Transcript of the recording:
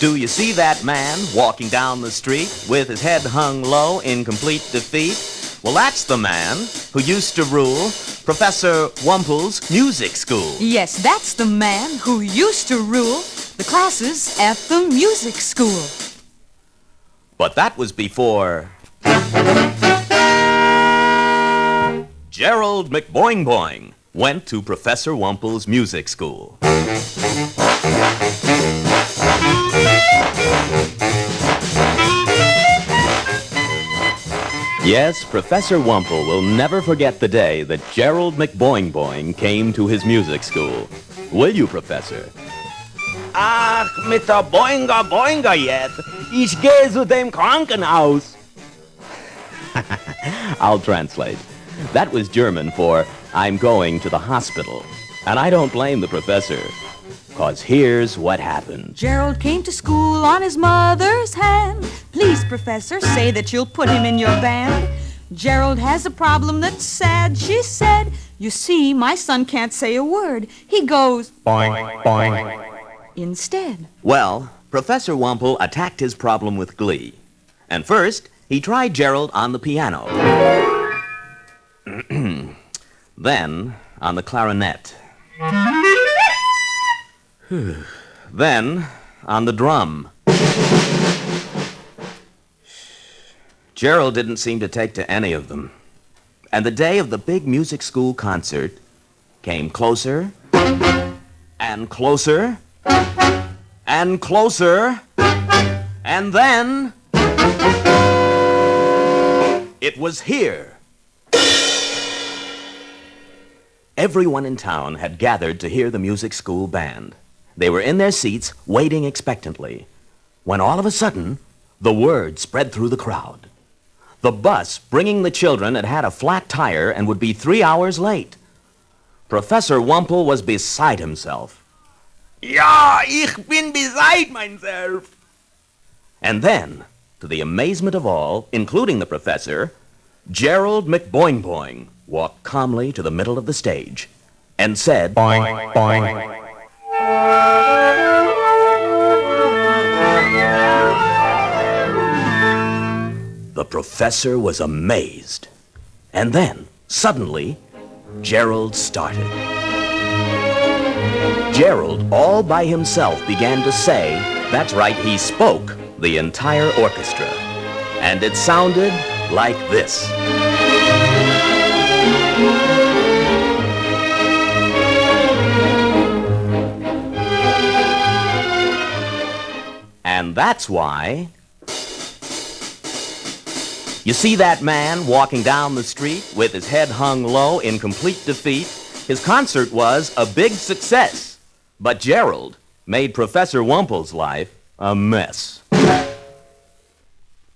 Do you see that man walking down the street with his head hung low in complete defeat? Well, that's the man who used to rule Professor Wumple's music school. Yes, that's the man who used to rule the classes at the music school. But that was before Gerald McBoing-Boing went to Professor Wumple's music school. Yes, Professor Wunple will never forget the day that Gerald McBoing-Boing came to his music school. Will you, Professor? Ach, mit der Boinga jetzt. Ich gehe zu dem Krankenhaus. I'll translate. That was German for, I'm going to the hospital. And I don't blame the professor, 'cause here's what happened. Gerald came to school on his mother's hand. Please, Professor, say that you'll put him in your band. Gerald has a problem that's sad, she said. You see, my son can't say a word. He goes Boing, boing. instead. Well, Professor Wunple attacked his problem with glee. And first, he tried Gerald on the piano. Then, on the clarinet. Then, on the drum. Gerald didn't seem to take to any of them. And the day of the big music school concert came closer and closer and closer, and then it was here. Everyone in town had gathered to hear the music school band. They were in their seats, waiting expectantly, when all of a sudden, the word spread through the crowd. The bus bringing the children had had a flat tire and would be 3 hours late. Professor Wunple was beside himself. Ja, ich bin beside myself. And then, to the amazement of all, including the professor, Gerald McBoing-Boing walked calmly to the middle of the stage and said, Boing, boing. The professor was amazed. And then, suddenly, Gerald started. Gerald, all by himself, began to say, that's right, he spoke, the entire orchestra. And it sounded like this. And that's why... You see that man walking down the street with his head hung low in complete defeat? His concert was a big success. But Gerald made Professor Wumple's life a mess.